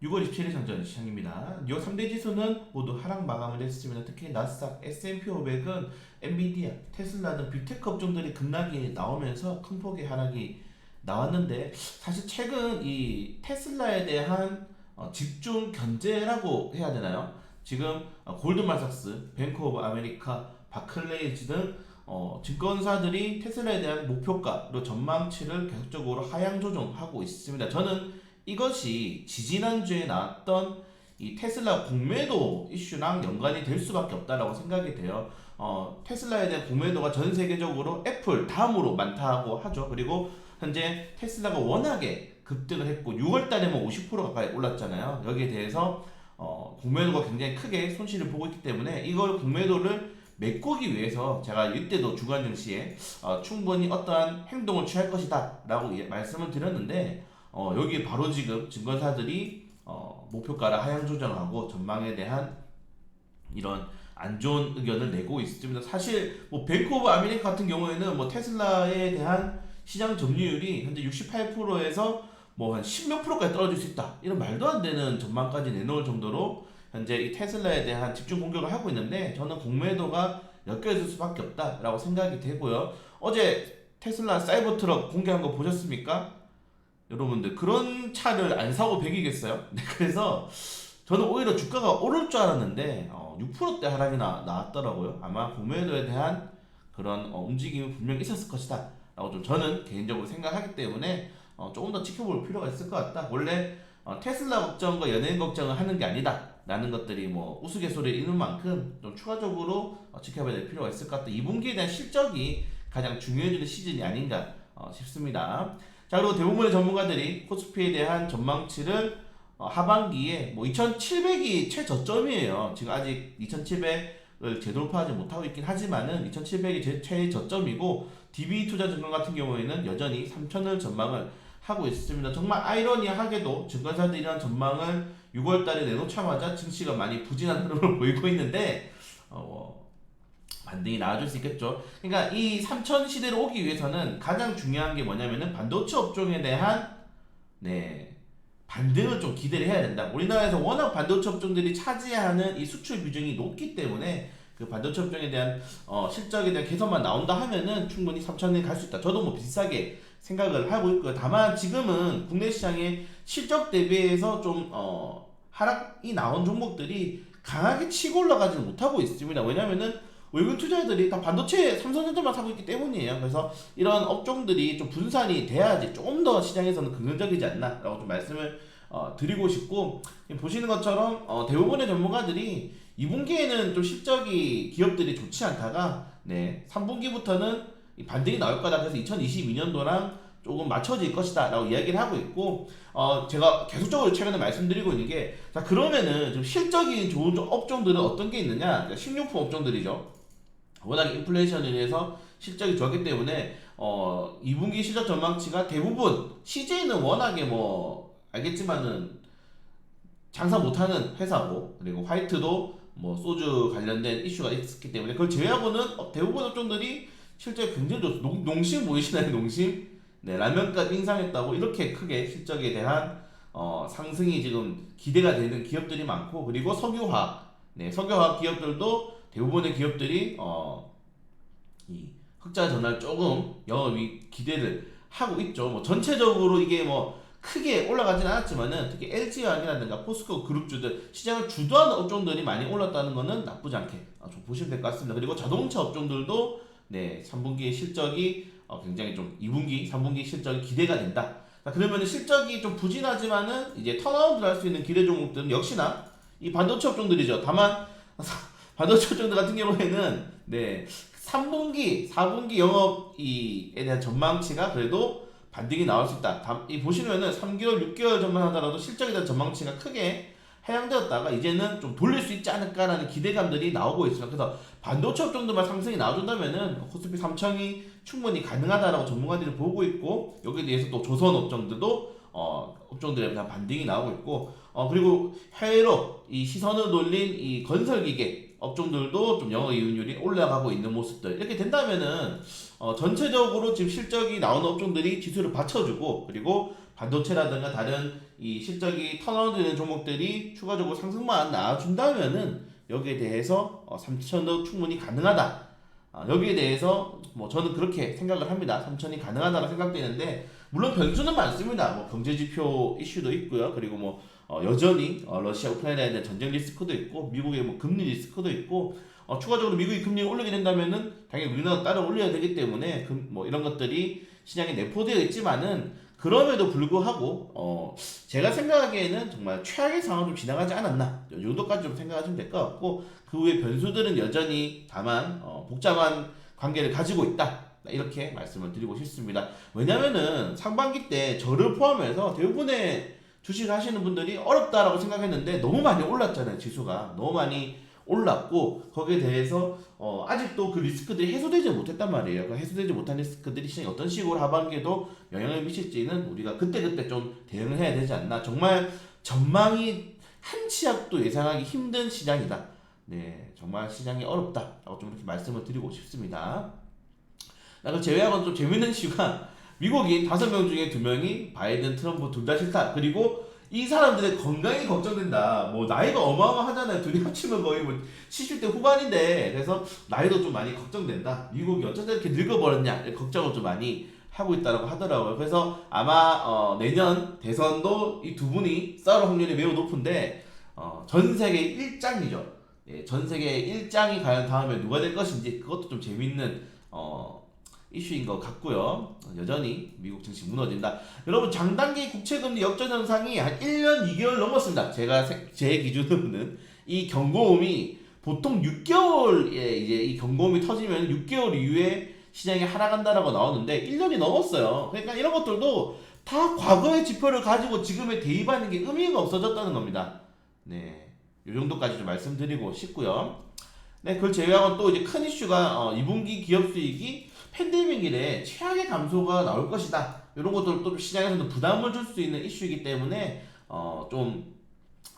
6월 27일 장전 시장입니다. 요 3대 지수는 모두 하락 마감을 했으면 특히 나스닥, S&P 500은 엔비디아, 테슬라 등 빅테크 업종들이 급락이 나오면서 큰 폭의 하락이 나왔는데 사실 최근 이 테슬라에 대한 집중 견제라고 해야 되나요? 지금 골드만삭스, 뱅크 오브 아메리카, 바클레이즈 등 증권사들이 테슬라에 대한 목표가 그리고 전망치를 계속적으로 하향 조정하고 있습니다. 저는 이것이 지지난주에 나왔던 이 테슬라 공매도 이슈랑 연관이 될 수밖에 없다라고 생각이 돼요. 테슬라에 대한 공매도가 전 세계적으로 애플 다음으로 많다고 하죠. 그리고 현재 테슬라가 워낙에 급등을 했고 6월 달에만 50% 가까이 올랐잖아요. 여기에 대해서 공매도가 굉장히 크게 손실을 보고 있기 때문에 이걸 공매도를 메꾸기 위해서 제가 이때도 주간 증시에 충분히 어떠한 행동을 취할 것이다 라고 말씀을 드렸는데 여기 바로 지금 증권사들이 목표가를 하향 조정하고 전망에 대한 이런 안 좋은 의견을 내고 있습니다. 사실 뭐 뱅크 오브 아메리카 같은 경우에는 뭐 테슬라에 대한 시장 점유율이 현재 68%에서 뭐 한 10몇 프로까지 떨어질 수 있다. 이런 말도 안 되는 전망까지 내놓을 정도로 현재 이 테슬라에 대한 집중 공격을 하고 있는데 저는 공매도가 엮여있을 수밖에 없다라고 생각이 되고요. 어제 테슬라 사이버 트럭 공개한 거 보셨습니까? 여러분들 그런 차를 안 사고 100이겠어요? 네, 그래서 저는 오히려 주가가 오를 줄 알았는데 6%대 하락이 나왔더라고요. 아마 공매도에 대한 그런 움직임이 분명히 있었을 것이다 라고 좀 저는 개인적으로 생각하기 때문에 조금 더 지켜볼 필요가 있을 것 같다. 원래 테슬라 걱정과 연예인 걱정을 하는 게 아니다 라는 것들이 뭐 우스갯소리에 있는 만큼 좀 추가적으로 지켜봐야 될 필요가 있을 것 같다. 2분기에 대한 실적이 가장 중요해지는 시즌이 아닌가 싶습니다. 자, 그리고 대부분의 전문가들이 코스피에 대한 전망치를 하반기에 뭐 2700이 최저점이에요. 지금 아직 2700을 재돌파하지 못하고 있긴 하지만은 2700이 최저점이고 DB 투자증권 같은 경우에는 여전히 3000을 전망을 하고 있습니다. 정말 아이러니하게도 증권사들이 이런 전망을 6월 달에 내놓자마자 증시가 많이 부진한 흐름을 보이고 있는데 반등이 나와줄 수 있겠죠. 그러니까 이 3000 시대로 오기 위해서는 가장 중요한 게 뭐냐면은 반도체 업종에 대한 반등을 좀 기대를 해야 된다. 우리나라에서 워낙 반도체 업종들이 차지하는 이 수출 비중이 높기 때문에 그 반도체 업종에 대한 실적에 대한 개선만 나온다 하면은 충분히 3천에 갈 수 있다. 저도 뭐 비싸게 생각을 하고 있고요. 다만 지금은 국내 시장의 실적 대비해서 좀 하락이 나온 종목들이 강하게 치고 올라가지는 못하고 있습니다. 왜냐면은 외국인 투자자들이 다 반도체 삼성전자만 사고 있기 때문이에요. 그래서 이런 업종들이 좀 분산이 돼야지 조금 더 시장에서는 긍정적이지 않나라고 좀 말씀을 드리고 싶고 보시는 것처럼 대부분의 전문가들이 2분기에는 좀 실적이 기업들이 좋지 않다가 3분기부터는 반등이 나올 거다. 그래서 2022년도랑 조금 맞춰질 것이다 라고 이야기를 하고 있고 제가 계속적으로 최근에 말씀드리고 있는 게 자 그러면은 좀 실적이 좋은 업종들은 어떤 게 있느냐. 그러니까 식료품 업종들이죠. 워낙 인플레이션에 의해서 실적이 좋았기 때문에 2분기 실적 전망치가 대부분 CJ는 워낙에 뭐 알겠지만은 장사 못하는 회사고 그리고 화이트도 뭐 소주 관련된 이슈가 있었기 때문에 그걸 제외하고는 대부분 업종들이 실적이 굉장히 좋습니다. 농심 보이시나요? 농심? 네, 라면값 인상했다고 이렇게 크게 실적에 대한 상승이 지금 기대가 되는 기업들이 많고 그리고 석유화학, 석유화학 기업들도 대부분의 기업들이 이 흑자 전환 조금 영업이 기대를 하고 있죠. 뭐 전체적으로 이게 뭐 크게 올라가진 않았지만은 특히 LG화학이라든가 포스코 그룹주들 시장을 주도하는 업종들이 많이 올랐다는 거는 나쁘지 않게 좀 보시면 될 것 같습니다. 그리고 자동차 업종들도 3분기의 실적이 굉장히 좀 2분기, 3분기 실적이 기대가 된다. 자, 그러면 실적이 좀 부진하지만은 이제 턴어라운드를 할 수 있는 기대 종목들은 역시나 이 반도체 업종들이죠. 다만 반도체 업종들 같은 경우에는 3분기, 4분기 영업에 대한 전망치가 그래도 반등이 나올 수 있다. 이 보시면은 3개월, 6개월 전만 하더라도 실적에 대한 전망치가 크게 하향되었다가 이제는 좀 돌릴 수 있지 않을까라는 기대감들이 나오고 있습니다. 그래서 반도체 업종들만 상승이 나와준다면은 코스피 3천이 충분히 가능하다라고 전문가들이 보고 있고 여기에 대해서 또 조선 업종들도 업종들에 대한 반등이 나오고 있고 그리고 해외로 이 시선을 돌린 이 건설기계 업종들도 좀 영업이익률이 올라가고 있는 모습들 이렇게 된다면은 전체적으로 지금 실적이 나오는 업종들이 지수를 받쳐주고 그리고 반도체라든가 다른 이 실적이 턴어라운드 되는 종목들이 추가적으로 상승만 나와준다면은 여기에 대해서 3천도 충분히 가능하다. 여기에 대해서 뭐 저는 그렇게 생각을 합니다. 3천이 가능하다고 생각되는데 물론 변수는 많습니다. 뭐 경제지표 이슈도 있고요. 그리고 뭐 여전히 러시아 우크라이나에 대한 전쟁 리스크도 있고 미국의 뭐 금리 리스크도 있고 추가적으로 미국이 금리를 올리게 된다면은 당연히 우리나라 따라 올려야 되기 때문에 뭐 이런 것들이 시장에 내포되어 있지만은 그럼에도 불구하고 제가 생각하기에는 정말 최악의 상황 좀 지나가지 않았나 이 정도까지 좀 생각하시면 될 것 같고 그 후에 변수들은 여전히 다만 복잡한 관계를 가지고 있다 이렇게 말씀을 드리고 싶습니다. 왜냐면은 상반기 때 저를 포함해서 대부분의 주식을 하시는 분들이 어렵다라고 생각했는데 너무 많이 올랐잖아요. 지수가 너무 많이 올랐고 거기에 대해서 아직도 그 리스크들이 해소되지 못했단 말이에요. 그 해소되지 못한 리스크들이 시장에 어떤 식으로 하반기에도 영향을 미칠지는 우리가 그때그때 좀 대응을 해야 되지 않나. 정말 전망이 한 치 앞도 예상하기 힘든 시장이다. 네, 정말 시장이 어렵다라고 좀 이렇게 말씀을 드리고 싶습니다. 그 제외하고는 좀 재밌는 이슈가 미국인 5명 중에 2명이 바이든, 트럼프 둘 다 싫다. 그리고 이 사람들의 건강이 걱정된다. 뭐 나이가 어마어마하잖아요. 둘이 합치면 거의 뭐 70대 후반인데 그래서 나이도 좀 많이 걱정된다. 미국이 어쩌다 이렇게 늙어버렸냐 걱정을 좀 많이 하고 있다고 하더라고요. 그래서 아마 내년 대선도 이 두 분이 싸울 확률이 매우 높은데 전 세계 1장이죠. 예, 전 세계 1장이 과연 다음에 누가 될 것인지 그것도 좀 재밌는 이슈인 것 같고요. 여전히 미국 증시 무너진다. 여러분 장단기 국채금리 역전 현상이 한 1년 2개월 넘었습니다. 제 기준으로는 이 경고음이 보통 6개월에 이제 이 경고음이 터지면 6개월 이후에 시장이 하락한다라고 나오는데 1년이 넘었어요. 그러니까 이런 것들도 다 과거의 지표를 가지고 지금에 대입하는 게 의미가 없어졌다는 겁니다. 네, 이 정도까지 좀 말씀드리고 싶고요. 네, 그걸 제외하고 또 이제 큰 이슈가 2분기 기업 수익이 팬데믹 이래 최악의 감소가 나올 것이다. 이런 것들도 시장에서는 부담을 줄 수 있는 이슈이기 때문에 좀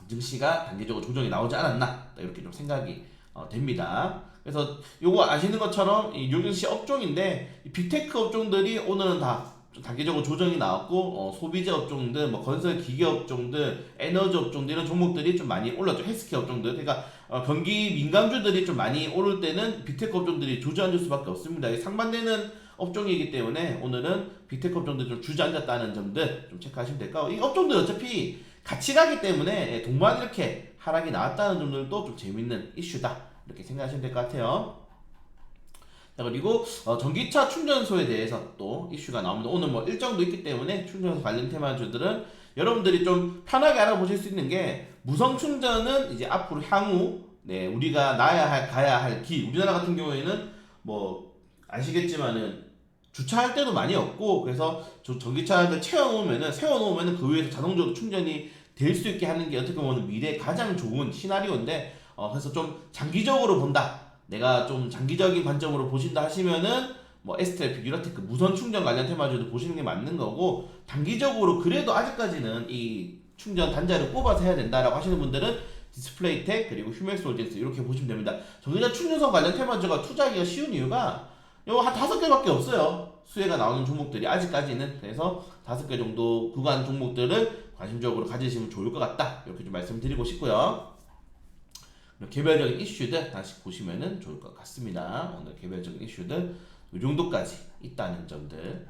증시가 단기적으로 조정이 나오지 않았나 이렇게 좀 생각이 됩니다. 그래서 요거 아시는 것처럼 이 뉴증시 업종인데 이 빅테크 업종들이 오늘은 다 단기적으로 조정이 나왔고 소비재 업종들, 뭐 건설 기계 업종들, 에너지 업종들 이런 종목들이 좀 많이 올랐죠. 헬스케어 업종들. 그러니까 경기 민감주들이 좀 많이 오를 때는 빅테크 업종들이 주저앉을 수밖에 없습니다. 상반되는 업종이기 때문에 오늘은 빅테크 업종들 좀 주저앉았다는 점들 좀 체크하시면 될 거고 이 업종들 어차피 같이 가기 때문에 동반 이렇게 하락이 나왔다는 점들도 좀 재밌는 이슈다 이렇게 생각하시면 될 것 같아요. 자, 그리고 전기차 충전소에 대해서 또 이슈가 나옵니다. 오늘 뭐 일정도 있기 때문에 충전소 관련 테마주들은 여러분들이 좀 편하게 알아보실 수 있는 게 무선 충전은 이제 앞으로 향후 우리가 가야 할 길. 우리나라 같은 경우에는 뭐 아시겠지만은 주차할 때도 많이 없고 그래서 전기차를 세워놓으면은 그 위에서 자동적으로 충전이 될 수 있게 하는 게 어떻게 보면 미래의 가장 좋은 시나리오인데 그래서 좀 장기적으로 본다. 내가 좀 장기적인 관점으로 보신다 하시면은 뭐 에스트래픽, 유라테크 무선 충전 관련 테마주도 보시는 게 맞는 거고 단기적으로 그래도 아직까지는 이 충전 단자를 뽑아서 해야 된다라고 하시는 분들은 디스플레이텍 그리고 휴맥스홀딩스 이렇게 보시면 됩니다. 전기차 충전소 관련 테마주가 투자하기가 쉬운 이유가 요 한 5개밖에 없어요. 수혜가 나오는 종목들이 아직까지는. 그래서 5개 정도 구간 종목들을 관심적으로 가지시면 좋을 것 같다 이렇게 좀 말씀드리고 싶고요. 개별적인 이슈들 다시 보시면 좋을 것 같습니다. 오늘 개별적인 이슈들 이 정도까지 있다는 점들.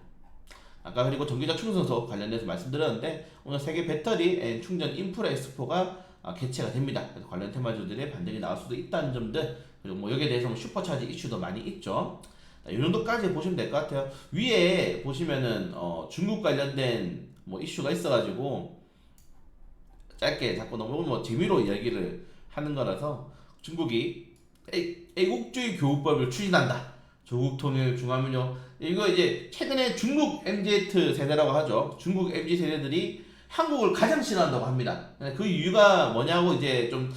아까 그리고 전기차 충전소 관련해서 말씀드렸는데 오늘 세계 배터리 충전 인프라 엑스포가 개최가 됩니다. 그래서 관련 테마주들의 반등이 나올 수도 있다는 점들 그리고 뭐 여기에 대해서 슈퍼차지 이슈도 많이 있죠. 이 정도까지 보시면 될 것 같아요. 위에 보시면은 중국 관련된 뭐 이슈가 있어가지고 짧게 자꾸 너무 뭐 재미로 이야기를 하는 거라서 중국이 애국주의 교육법을 추진한다. 조국 통일 중화민족 이거 이제 최근에 중국 MZ 세대라고 하죠. 중국 MZ 세대들이 한국을 가장 싫어한다고 합니다. 그 이유가 뭐냐고 이제 좀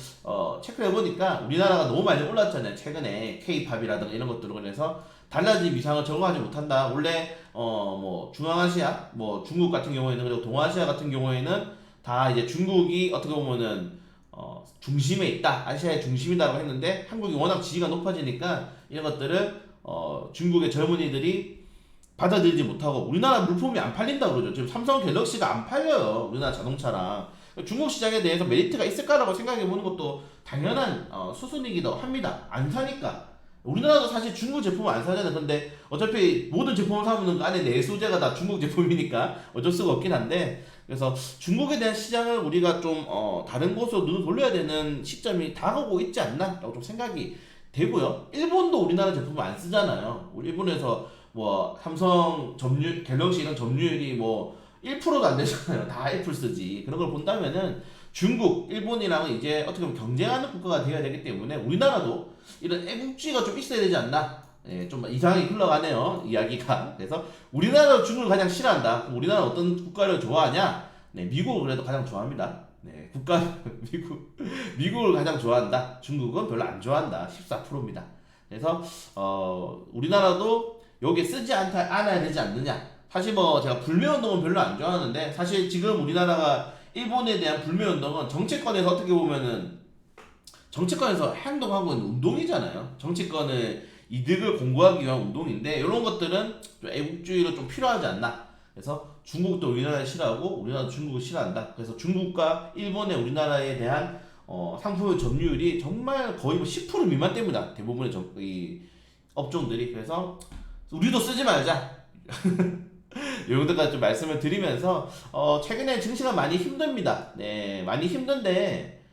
체크를 해보니까 우리나라가 너무 많이 올랐잖아요. 최근에 K-팝이라든가 이런 것들로 그래서 달라진 위상을 적응하지 못한다. 원래 뭐 중앙아시아, 뭐 중국 같은 경우에는 그리고 동아시아 같은 경우에는 다 이제 중국이 어떻게 보면은 중심에 있다. 아시아의 중심이다라고 했는데 한국이 워낙 지위가 높아지니까 이런 것들을 중국의 젊은이들이 받아들이지 못하고 우리나라 물품이 안 팔린다 그러죠. 지금 삼성 갤럭시가 안 팔려요. 우리나라 자동차랑. 중국 시장에 대해서 메리트가 있을까라고 생각해 보는 것도 당연한 수순이기도 합니다. 안 사니까. 우리나라도 사실 중국 제품을 안 사잖아요. 근데 어차피 모든 제품을 사면 그 안에 내소재가 다 중국 제품이니까 어쩔 수가 없긴 한데, 그래서 중국에 대한 시장을 우리가 좀 다른 곳으로 눈을 돌려야 되는 시점이 다가오고 있지 않나라고 좀 생각이 되고요. 일본도 우리나라 제품을 안 쓰잖아요. 우리 일본에서 뭐 삼성 점유 갤럭시 이런 점유율이 뭐 1%도 안 되잖아요. 다 애플 쓰지. 그런 걸 본다면은 중국, 일본이랑은 이제 어떻게 보면 경쟁하는 국가가 되어야 되기 때문에 우리나라도 이런 애국주의가 좀 있어야 되지 않나. 예, 좀 이상하게 흘러가네요 이야기가. 그래서 우리나라도 중국을 가장 싫어한다. 그럼 우리나라 어떤 국가를 좋아하냐? 네, 미국을 그래도 가장 좋아합니다. 네, 국가 미국을 가장 좋아한다. 중국은 별로 안 좋아한다. 14%입니다. 그래서 우리나라도 여기에 쓰지 않아야 되지 않느냐. 사실 뭐 제가 불매운동은 별로 안 좋아하는데, 사실 지금 우리나라가 일본에 대한 불매운동은 정치권에서 어떻게 보면은 정치권에서 행동하고 있는 운동이잖아요. 정치권의 이득을 공고하기 위한 운동인데, 이런 것들은 좀 애국주의로 좀 필요하지 않나. 그래서 중국도 우리나라를 싫어하고 우리나라도 중국을 싫어한다. 그래서 중국과 일본의 우리나라에 대한 상품 점유율이 정말 거의 뭐 10% 미만됩니다. 대부분의 이 업종들이. 그래서 우리도 쓰지 말자. 이 정도까지 좀 말씀을 드리면서 최근에 증시가 많이 힘듭니다. 네, 많이 힘든데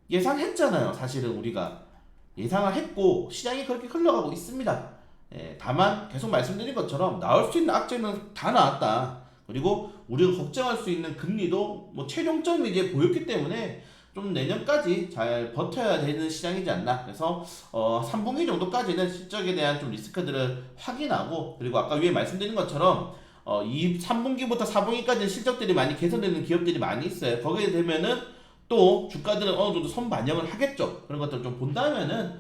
예상했잖아요. 사실은 우리가 예상을 했고 시장이 그렇게 흘러가고 있습니다. 예, 다만 계속 말씀드린 것처럼 나올 수 있는 악재는 다 나왔다. 그리고 우리가 걱정할 수 있는 금리도 뭐 최종점이 이제 보였기 때문에 좀 내년까지 잘 버텨야 되는 시장이지 않나. 그래서 3분기 정도까지는 실적에 대한 좀 리스크들을 확인하고, 그리고 아까 위에 말씀드린 것처럼 이 3분기부터 4분기까지는 실적들이 많이 개선되는 기업들이 많이 있어요. 거기에 되면은 또 주가들은 어느 정도 선반영을 하겠죠. 그런 것들을 좀 본다면은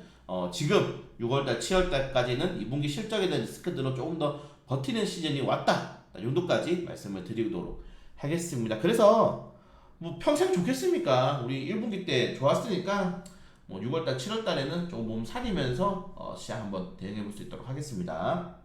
지금 6월달, 7월달까지는 2분기 실적에 대한 리스크들로 조금 더 버티는 시즌이 왔다. 이 정도까지 말씀을 드리도록 하겠습니다. 그래서 뭐 평생 좋겠습니까? 우리 1분기 때 좋았으니까 뭐 6월달, 7월달에는 조금 몸 사리면서 시장 한번 대응해 볼 수 있도록 하겠습니다.